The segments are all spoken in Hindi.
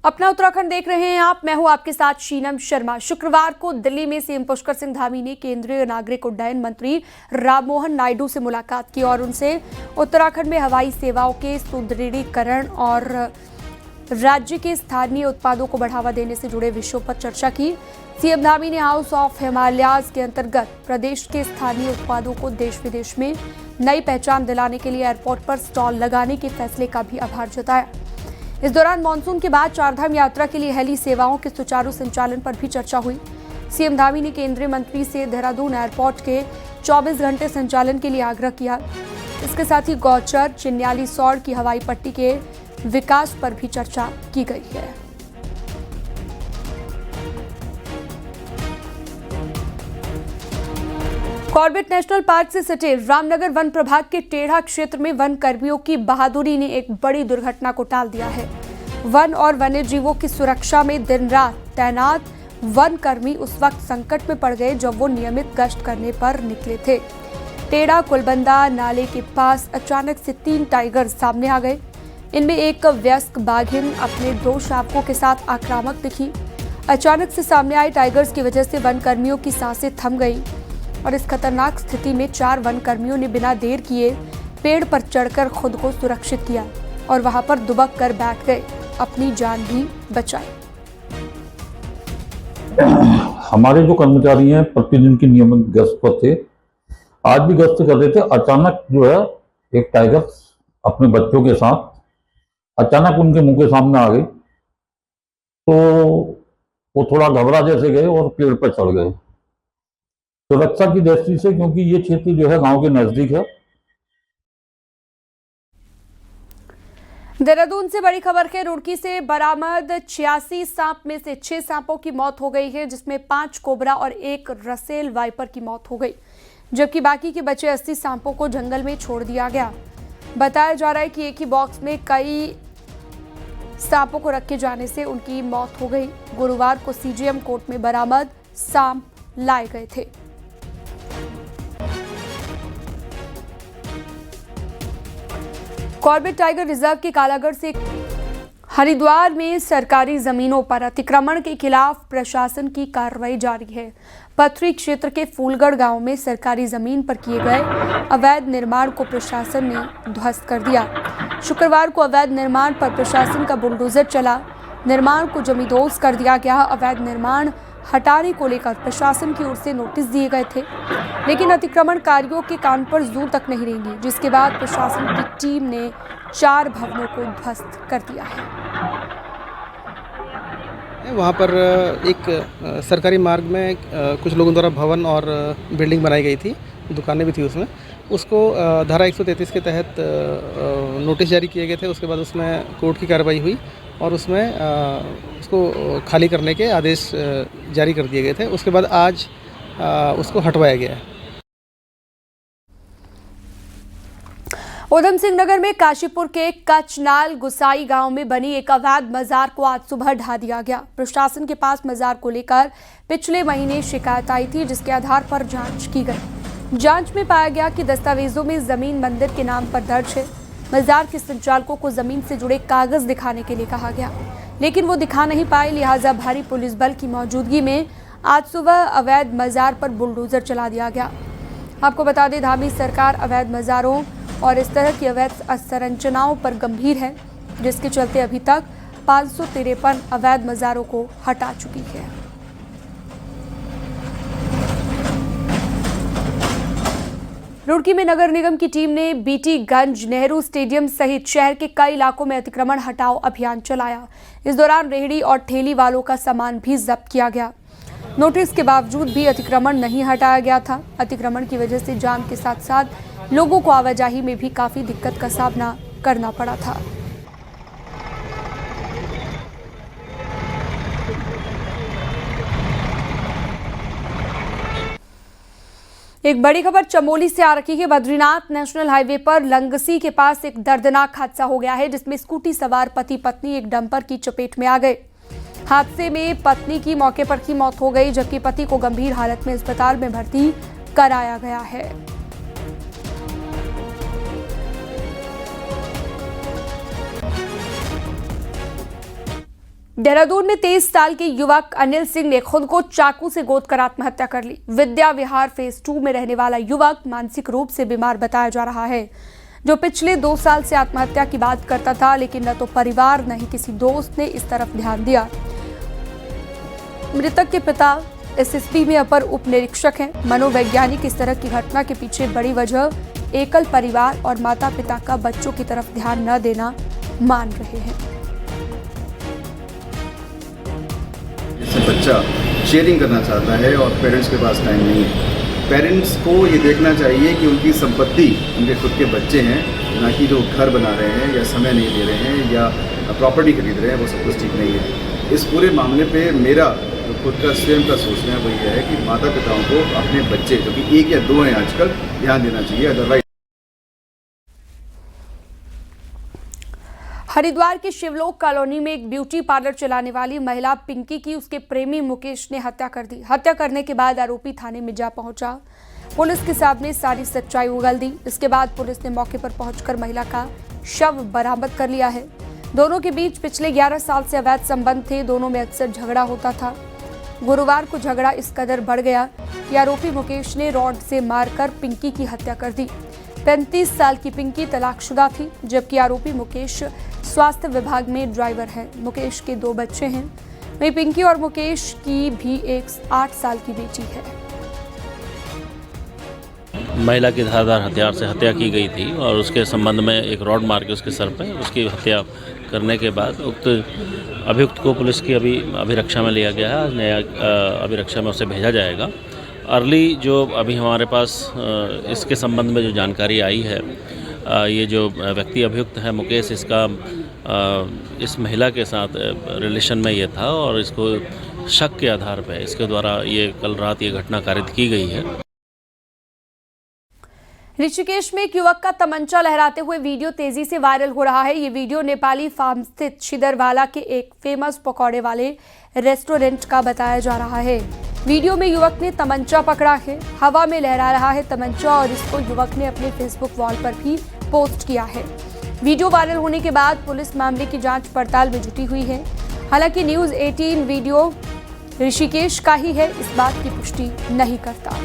अपना उत्तराखंड देख रहे हैं आप। मैं हूं आपके साथ शीनम शर्मा। शुक्रवार को दिल्ली में सीएम पुष्कर सिंह धामी ने केंद्रीय नागरिक उड्डयन मंत्री राममोहन नायडू से मुलाकात की और उनसे उत्तराखंड में हवाई सेवाओं के सुदृढ़ीकरण और राज्य के स्थानीय उत्पादों को बढ़ावा देने से जुड़े विषयों पर चर्चा की। सीएम धामी ने हाउस ऑफ हिमालयाज के अंतर्गत प्रदेश के स्थानीय उत्पादों को देश विदेश में नई पहचान दिलाने के लिए एयरपोर्ट पर स्टॉल लगाने के फैसले का भी आभार जताया। इस दौरान मानसून के बाद चारधाम यात्रा के लिए हेली सेवाओं के सुचारू संचालन पर भी चर्चा हुई। सीएम धामी ने केंद्रीय मंत्री से देहरादून एयरपोर्ट के 24 घंटे संचालन के लिए आग्रह किया। इसके साथ ही गौचर चिन्याली सौड़ की हवाई पट्टी के विकास पर भी चर्चा की गई है। कॉर्बेट नेशनल पार्क से सटे रामनगर वन प्रभाग के टेढ़ा क्षेत्र में वन कर्मियों की बहादुरी ने एक बड़ी दुर्घटना को टाल दिया है। वन और वन्य जीवों की सुरक्षा में दिन रात तैनात वन कर्मी उस वक्त संकट में पड़ गए जब वो नियमित गश्त करने पर निकले थे। टेढ़ा कुलबंदा नाले के पास अचानक से 3 टाइगर सामने आ गए। इनमें एक वयस्क बाघिन अपने 2 शावकों के साथ आक्रामक दिखी। अचानक से सामने आए टाइगर्स की वजह से वन कर्मियों की सांसें थम गई और इस खतरनाक स्थिति में 4 वन कर्मियों ने बिना देर किए पेड़ पर चढ़कर खुद को सुरक्षित किया और वहां पर दुबक कर बैठ गए, अपनी जान भी बचाई। हमारे जो कर्मचारी हैं प्रतिदिन की नियमित गश्त पर थे। आज भी गश्त कर रहे थे। अचानक जो है एक टाइगर अपने बच्चों के साथ अचानक उनके मुंह के सामने आ गई, तो वो थोड़ा घबरा जैसे गए और पेड़ पर चढ़ गए सुरक्षा की दृष्टि से, क्योंकि ये क्षेत्र जो है गांव के नजदीक है। देहरादून से बड़ी खबर है। रुड़की से बरामद 86 सांप में से 6 सांपों की मौत हो गई है, जिसमें 5 कोबरा और 1 रसेल वाइपर की मौत हो गई, जबकि बाकी के बचे 80 सांपों को जंगल में छोड़ दिया गया। बताया जा रहा है कि एक ही बॉक्स में कई सांपों को रखे जाने से उनकी मौत हो गई। गुरुवार को सीजीएम कोर्ट में बरामद सांप लाए गए थे। कॉर्बेट टाइगर रिजर्व के कालागढ़ से हरिद्वार में सरकारी जमीनों पर अतिक्रमण के खिलाफ प्रशासन की कार्रवाई जारी है। पथरी क्षेत्र के फूलगढ़ गांव में सरकारी जमीन पर किए गए अवैध निर्माण को प्रशासन ने ध्वस्त कर दिया। शुक्रवार को अवैध निर्माण पर प्रशासन का बुलडोजर चला। निर्माण को जमींदोज कर दिया गया। अवैध निर्माण हटाने को लेकर प्रशासन की ओर से नोटिस दिए गए थे, लेकिन अतिक्रमणकारियों के कान पर जू तक नहीं रेंगी, जिसके बाद प्रशासन की टीम ने 4 भवनों को ध्वस्त कर दिया है। वहाँ पर एक सरकारी मार्ग में कुछ लोगों द्वारा भवन और बिल्डिंग बनाई गई थी, दुकानें भी थी उसमें। उसको धारा 133 के तहत नोटिस जारी किए गए थे। उसके बाद उसमें कोर्ट की कार्रवाई हुई और उसमें उसको खाली करने के आदेश जारी कर दिए गए थे। उसके बाद आज उसको हटवाया गया है। उधम सिंह नगर में काशीपुर के कचनाल गुसाई गांव में बनी एक अवैध मजार को आज सुबह ढा दिया गया। प्रशासन के पास मजार को लेकर पिछले महीने शिकायत आई थी, जिसके आधार पर जांच की गई। जांच में पाया गया कि दस्तावेजों में जमीन मंदिर के नाम पर दर्ज है। मजार के संचालकों को जमीन से जुड़े कागज दिखाने के लिए कहा गया, लेकिन वो दिखा नहीं पाए। लिहाजा भारी पुलिस बल की मौजूदगी में आज सुबह अवैध मजार पर बुलडोजर चला दिया गया। आपको बता दें, धामी सरकार अवैध मजारों और इस तरह की अवैध संरचनाओं पर गंभीर है, जिसके चलते अभी तक 553 अवैध मजारों को हटा चुकी है। रुड़की में नगर निगम की टीम ने बीटीगंज, नेहरू स्टेडियम सहित शहर के कई इलाकों में अतिक्रमण हटाओ अभियान चलाया। इस दौरान रेहड़ी और ठेली वालों का सामान भी जब्त किया गया। नोटिस के बावजूद भी अतिक्रमण नहीं हटाया गया था। अतिक्रमण की वजह से जाम के साथ साथ लोगों को आवाजाही में भी काफी दिक्कत का सामना करना पड़ा था। एक बड़ी खबर चमोली से आ रही है। बद्रीनाथ नेशनल हाईवे पर लंगसी के पास एक दर्दनाक हादसा हो गया है, जिसमें स्कूटी सवार पति पत्नी एक डंपर की चपेट में आ गए। हादसे में पत्नी की मौके पर ही मौत हो गई, जबकि पति को गंभीर हालत में अस्पताल में भर्ती कराया गया है। देहरादून में 23 साल के युवक अनिल सिंह ने खुद को चाकू से गोद कर आत्महत्या कर ली। विद्या विहार फेज 2 में रहने वाला युवक मानसिक रूप से बीमार बताया जा रहा है, जो पिछले 2 साल से आत्महत्या की बात करता था, लेकिन न तो परिवार न ही किसी दोस्त ने इस तरफ ध्यान दिया। मृतक के पिता एसएसबी में अपर उप निरीक्षक हैं। मनोवैज्ञानिक इस तरह की घटना के पीछे बड़ी वजह एकल परिवार और माता पिता का बच्चों की तरफ ध्यान न देना मान रहे हैं। जैसे बच्चा शेयरिंग करना चाहता है और पेरेंट्स के पास टाइम नहीं है, पेरेंट्स को ये देखना चाहिए कि उनकी संपत्ति उनके खुद के बच्चे हैं, ना कि जो घर बना रहे हैं या समय नहीं दे रहे हैं या प्रॉपर्टी खरीद रहे हैं, वो सब कुछ ठीक नहीं है। इस पूरे मामले पे मेरा जो खुद का स्वयं का सोचना है वो ये है कि माता पिताओं को अपने बच्चे, जो कि 1 या 2 हैं आजकल, ध्यान देना चाहिए। अदरवाइज हरिद्वार के शिवलोक कॉलोनी में एक ब्यूटी पार्लर चलाने वाली महिला पिंकी की उसके प्रेमी मुकेश ने हत्या कर दी। हत्या करने के बाद आरोपी थाने में जा पहुंचा। पुलिस के सामने सारी सच्चाई उगल दी। इसके बाद पुलिस ने मौके पर पहुंचकर महिला का शव बरामद कर लिया है। दोनों के बीच पिछले 11 साल से अवैध संबंध थे। दोनों में अक्सर झगड़ा होता था। गुरुवार को झगड़ा इस कदर बढ़ गया कि आरोपी मुकेश ने रॉड से मारकर पिंकी की हत्या कर दी। 35 साल की पिंकी तलाकशुदा थी, जबकि आरोपी मुकेश स्वास्थ्य विभाग में ड्राइवर है। मुकेश के 2 बच्चे हैं। वहीं पिंकी और मुकेश की भी एक 8 साल की बेटी है। महिला की धारदार हथियार से हत्या की गई थी और उसके संबंध में एक रॉड मार के उसके सर पर उसकी हत्या करने के बाद उक्त अभियुक्त को पुलिस की अभिरक्षा में लिया गया है। नया अभिरक्षा में उसे भेजा जाएगा। अर्ली जो अभी हमारे पास इसके संबंध में जो जानकारी आई है, ये जो व्यक्ति अभियुक्त है मुकेश, इसका इस महिला के साथ रिलेशन में ये था और इसको शक के आधार पर इसके द्वारा ये कल रात ये घटना कारित की गई है। ऋषिकेश में एक युवक का तमंचा लहराते हुए वीडियो तेजी से वायरल हो रहा है। ये वीडियो नेपाली फार्म स्थित छिदरवाला के एक फेमस पकौड़े वाले रेस्टोरेंट का बताया जा रहा है। वीडियो में युवक ने तमंचा पकड़ा है, हवा में लहरा रहा है तमंचा और इसको युवक ने अपने फेसबुक वॉल पर भी पोस्ट किया है। वीडियो वायरल होने के बाद पुलिस मामले की जांच पड़ताल में जुटी हुई है। हालांकि न्यूज़ 18 वीडियो ऋषिकेश का ही है, इस बात की पुष्टि नहीं करता।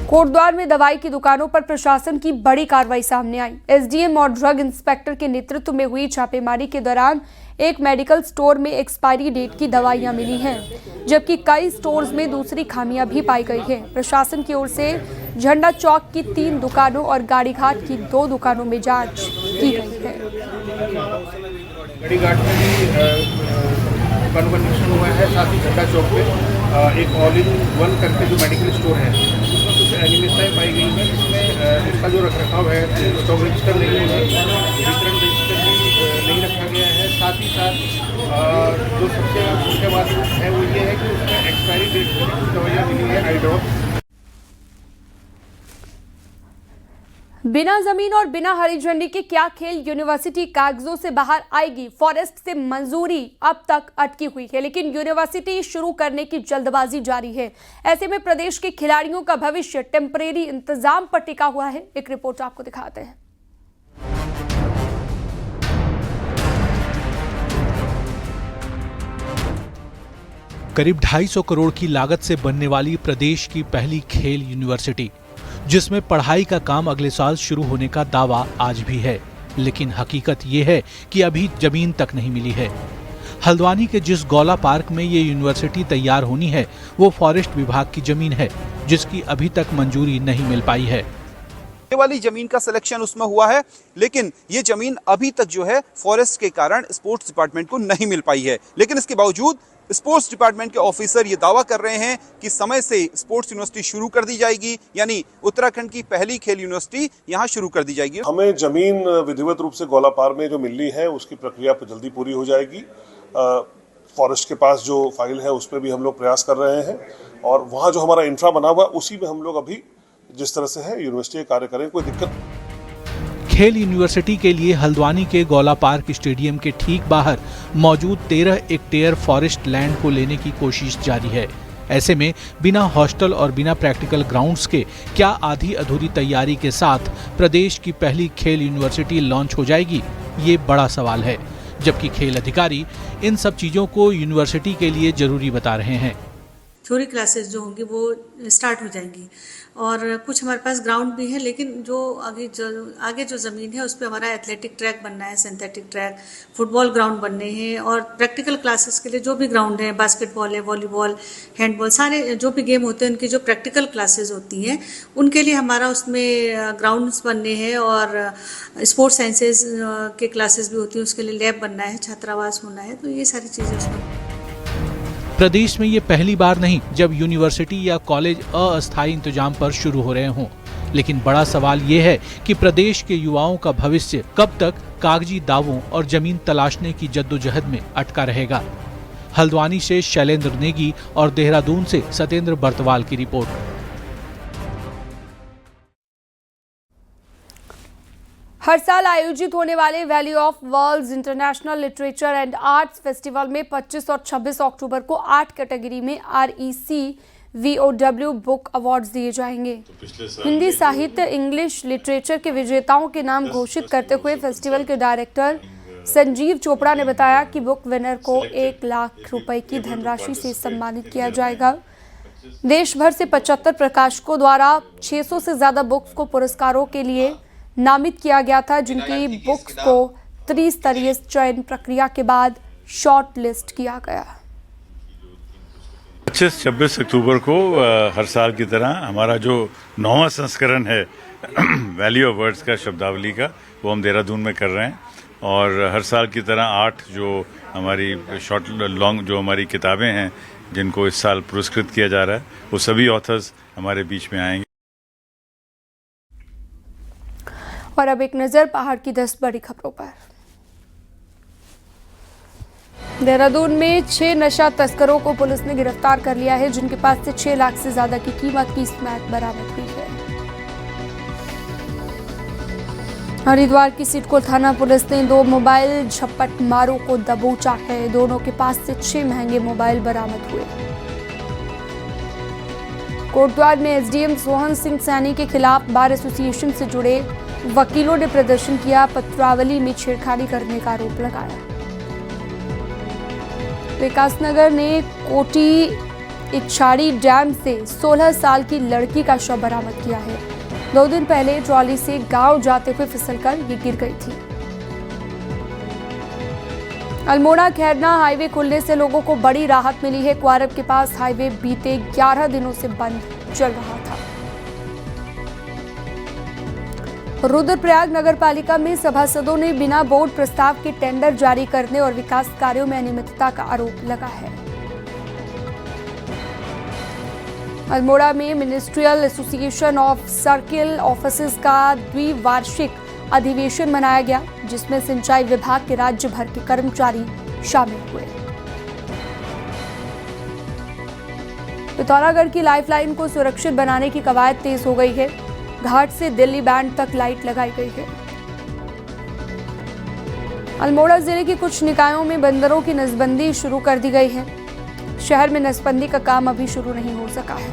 कोटद्वार में दवाई की दुकानों पर प्रशासन की बड़ी कार्रवाई सामने आई। एसडीएम और ड्रग इंस्पेक्टर के नेतृत्व में हुई छापेमारी के दौरान एक मेडिकल स्टोर में एक्सपायरी डेट की दवाइयां मिली हैं, जबकि कई स्टोर्स में दूसरी खामियां भी पाई गई हैं। प्रशासन की ओर से झंडा चौक की 3 दुकानों और गाड़ीघाट की 2 दुकानों में जांच की गई है। गाड़ीघाट में भी कन्वर्सेशन हुआ है, साथ ही झंडा चौक पे एक ऑल इन वन करके जो मेडिकल स्टोर है उसमें कुछ अनियमितताएं पाई गई हैं, जिसमें इसका जो रखरखाव है, स्टॉक रजिस्टर नहीं है, वितरण रजिस्टर भी नहीं रखा गया है। साथ ही साथ जो सबसे मुख्य बात है वो ये है कि उसमें एक्सपायरी डेट की कुछ दवाइयाँ मिली है, आई ड्रॉप। बिना जमीन और बिना हरी झंडी के क्या खेल यूनिवर्सिटी कागजों से बाहर आएगी? फॉरेस्ट से मंजूरी अब तक अटकी हुई है, लेकिन यूनिवर्सिटी शुरू करने की जल्दबाजी जारी है। ऐसे में प्रदेश के खिलाड़ियों का भविष्य टेम्परेरी इंतजाम पर टिका हुआ है। एक रिपोर्ट आपको दिखाते हैं। करीब 250 करोड़ की लागत से बनने वाली प्रदेश की पहली खेल यूनिवर्सिटी, जिसमें पढ़ाई का काम अगले साल शुरू होने का दावा आज भी है, लेकिन हकीकत ये है कि अभी जमीन तक नहीं मिली है। हल्द्वानी के जिस गौला पार्क में ये यूनिवर्सिटी तैयार होनी है, वो फॉरेस्ट विभाग की जमीन है, जिसकी अभी तक मंजूरी नहीं मिल पाई है। ये वाली जमीन का सिलेक्शन उसमें हुआ है, लेकिन ये जमीन अभी तक जो है फॉरेस्ट के कारण स्पोर्ट्स डिपार्टमेंट को नहीं मिल पाई है। लेकिन इसके बावजूद स्पोर्ट्स डिपार्टमेंट के ऑफिसर ये दावा कर रहे हैं कि समय से स्पोर्ट्स यूनिवर्सिटी शुरू कर दी जाएगी, यानी उत्तराखंड की पहली खेल यूनिवर्सिटी यहाँ शुरू कर दी जाएगी। हमें जमीन विधिवत रूप से गौलापार में जो मिलनी है उसकी प्रक्रिया जल्दी पूरी हो जाएगी। फॉरेस्ट के पास जो फाइल है उस पर भी हम लोग प्रयास कर रहे हैं और वहाँ जो हमारा इंफ्रा बना हुआ उसी में हम लोग अभी जिस तरह से है यूनिवर्सिटी कार्य करें, कोई दिक्कत। खेल यूनिवर्सिटी के लिए हल्द्वानी के गौला पार्क स्टेडियम के ठीक बाहर मौजूद 13 हेक्टेयर फॉरेस्ट लैंड को लेने की कोशिश जारी है। ऐसे में बिना हॉस्टल और बिना प्रैक्टिकल ग्राउंड्स के क्या आधी अधूरी तैयारी के साथ प्रदेश की पहली खेल यूनिवर्सिटी लॉन्च हो जाएगी, ये बड़ा सवाल है। जबकि खेल अधिकारी इन सब चीजों को यूनिवर्सिटी के लिए जरूरी बता रहे हैं। थ्योरी क्लासेस जो होंगी वो स्टार्ट हो जाएंगी और कुछ हमारे पास ग्राउंड भी है, लेकिन जो आगे जो ज़मीन है उस पर हमारा एथलेटिक ट्रैक बनना है, सिंथेटिक ट्रैक, फुटबॉल ग्राउंड बनने हैं और प्रैक्टिकल क्लासेस के लिए जो भी ग्राउंड है, बास्केटबॉल है, वॉलीबॉल, हैंडबॉल, सारे जो भी गेम होते हैं उनकी जो प्रैक्टिकल क्लासेस होती हैं उनके लिए हमारा उसमें ग्राउंड्स बनने हैं और स्पोर्ट्स साइंसेज के क्लासेस भी होती हैं, उसके लिए लैब बनना है, छात्रावास होना है, तो ये सारी चीज़ें उसमें। प्रदेश में ये पहली बार नहीं जब यूनिवर्सिटी या कॉलेज अस्थायी इंतजाम पर शुरू हो रहे हों, लेकिन बड़ा सवाल ये है कि प्रदेश के युवाओं का भविष्य कब तक कागजी दावों और जमीन तलाशने की जद्दोजहद में अटका रहेगा। हल्द्वानी से शैलेंद्र नेगी और देहरादून से सत्येंद्र बर्तवाल की रिपोर्ट। हर साल आयोजित होने वाले valley of worlds international literature and arts festival में 25 और 26 अक्टूबर को 8 कैटेगरी में REC VOW बुक अवार्ड्स दिए जाएंगे। हिंदी साहित्य, इंग्लिश लिटरेचर के विजेताओं के नाम घोषित करते हुए फेस्टिवल के डायरेक्टर संजीव चोपड़ा ने बताया कि बुक विनर को 1 लाख रुपए की धनराशि से सम्मानित किया जाएगा। देश भर से 75 प्रकाशकों द्वारा 600 से ज्यादा बुक्स को पुरस्कारों के लिए नामित किया गया था, जिनकी बुक्स को त्रिस्तरीय चयन प्रक्रिया के बाद शॉर्ट लिस्ट किया गया। 25-26 अक्टूबर को हर साल की तरह हमारा जो 9वां संस्करण है वैली ऑफ वर्ड्स का शब्दावली का, वो हम देहरादून में कर रहे हैं और हर साल की तरह 8 जो हमारी शॉर्ट लॉन्ग जो हमारी किताबें हैं जिनको इस साल पुरस्कृत किया जा रहा है, वो सभी ऑथर्स हमारे बीच में आएंगे। और अब एक नजर पहाड़ की 10 बड़ी खबरों पर। देहरादून में 6 नशा तस्करों को पुलिस ने गिरफ्तार कर लिया है, जिनके पास से 6 लाख से ज्यादा की कीमत की स्मैक बरामद हुई है। हरिद्वार की सिडको थाना पुलिस ने 2 मोबाइल झपट मारों को दबोचा है। दोनों के पास से 6 महंगे मोबाइल बरामद हुए। कोटद्वार में एसडीएम सोहन सिंह सैनी के खिलाफ बार एसोसिएशन से जुड़े वकीलों ने प्रदर्शन किया। पत्रावली में छेड़खानी करने का आरोप लगाया। विकासनगर ने कोटी इच्छाड़ी डैम से 16 साल की लड़की का शव बरामद किया है। 2 दिन पहले ट्रॉली से गांव जाते हुए फिसलकर ये गिर गई थी। अल्मोड़ा खैरना हाईवे खुलने से लोगों को बड़ी राहत मिली है। क्वारब के पास हाईवे बीते 11 दिनों से बंद चल रहा था। रुद्रप्रयाग नगर पालिका में सभासदों ने बिना बोर्ड प्रस्ताव के टेंडर जारी करने और विकास कार्यों में अनियमितता का आरोप लगा है। अल्मोड़ा में ministerial association of circle officers का द्विवार्षिक अधिवेशन मनाया गया, जिसमें सिंचाई विभाग के राज्य भर के कर्मचारी शामिल हुए। पिथौरागढ़ की लाइफलाइन को सुरक्षित बनाने की कवायद तेज हो गई है। घाट से दिल्ली बैंड तक लाइट लगाई गई है। अल्मोड़ा जिले के कुछ निकायों में बंदरों की नसबंदी शुरू कर दी गई है। शहर में नसबंदी का काम अभी शुरू नहीं हो सका है।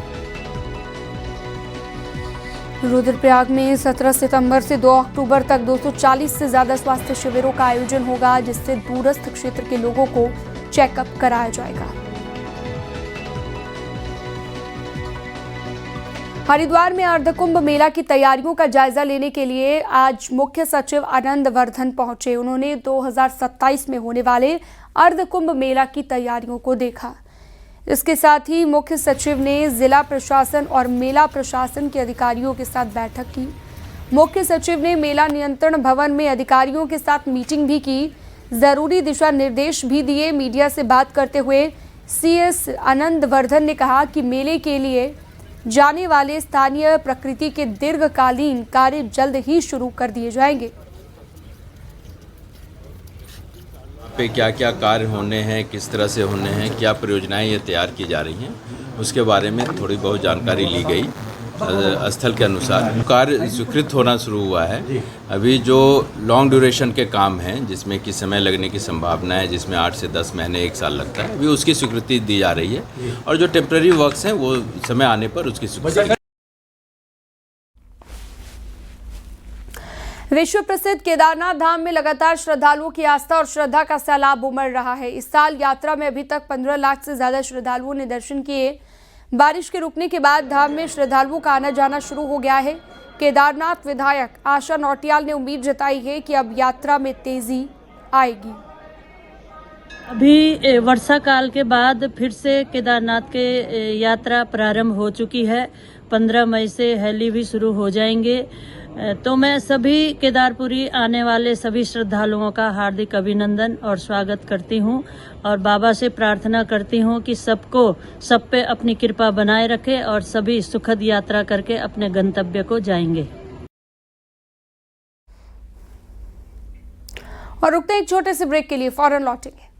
रुद्रप्रयाग में 17 सितंबर से 2 अक्टूबर तक 240 से ज्यादा स्वास्थ्य शिविरों का आयोजन होगा, जिससे दूरस्थ क्षेत्र के लोगों को चेकअप कराया जाएगा। हरिद्वार में अर्धकुंभ मेला की तैयारियों का जायजा लेने के लिए आज मुख्य सचिव आनंद वर्धन पहुंचे। उन्होंने 2027 में होने वाले अर्धकुंभ मेला की तैयारियों को देखा। इसके साथ ही मुख्य सचिव ने जिला प्रशासन और मेला प्रशासन के अधिकारियों के साथ बैठक की। मुख्य सचिव ने मेला नियंत्रण भवन में अधिकारियों के साथ मीटिंग भी की, जरूरी दिशा निर्देश भी दिए। मीडिया से बात करते हुए CS आनंद वर्धन ने कहा कि मेले के लिए जाने वाले स्थानीय प्रकृति के दीर्घकालीन कार्य जल्द ही शुरू कर दिए जाएंगे। पे क्या क्या कार्य होने हैं, किस तरह से होने हैं, क्या परियोजनाएं ये तैयार की जा रही हैं, उसके बारे में थोड़ी बहुत जानकारी ली गई। स्थल के अनुसार कार्य स्वीकृत होना शुरू हुआ है। अभी जो लॉन्ग ड्यूरेशन के काम हैं जिसमें कि समय लगने की संभावना है, जिसमें 8 से 10 महीने 1 साल लगता है, अभी उसकी स्वीकृति दी जा रही है और जो टेम्पररी वर्क्स हैं वो समय आने पर उसकी स्वीकृति। विश्व प्रसिद्ध केदारनाथ धाम में लगातार श्रद्धालुओं की आस्था और श्रद्धा का सैलाब उमड़ रहा है। इस साल यात्रा में अभी तक 15 लाख से ज्यादा श्रद्धालुओं ने दर्शन किए। बारिश के रुकने के बाद धाम में श्रद्धालुओं का आना जाना शुरू हो गया है। केदारनाथ विधायक आशा नौटियाल ने उम्मीद जताई है कि अब यात्रा में तेजी आएगी। अभी वर्षा काल के बाद फिर से केदारनाथ के यात्रा प्रारंभ हो चुकी है। 15 मई से हेली भी शुरू हो जाएंगे। तो मैं सभी केदारपुरी आने वाले सभी श्रद्धालुओं का हार्दिक अभिनंदन और स्वागत करती हूं और बाबा से प्रार्थना करती हूं कि सब पे अपनी कृपा बनाए रखे और सभी सुखद यात्रा करके अपने गंतव्य को जाएंगे। और रुकते एक छोटे से ब्रेक के लिए, फौरन लौटेंगे।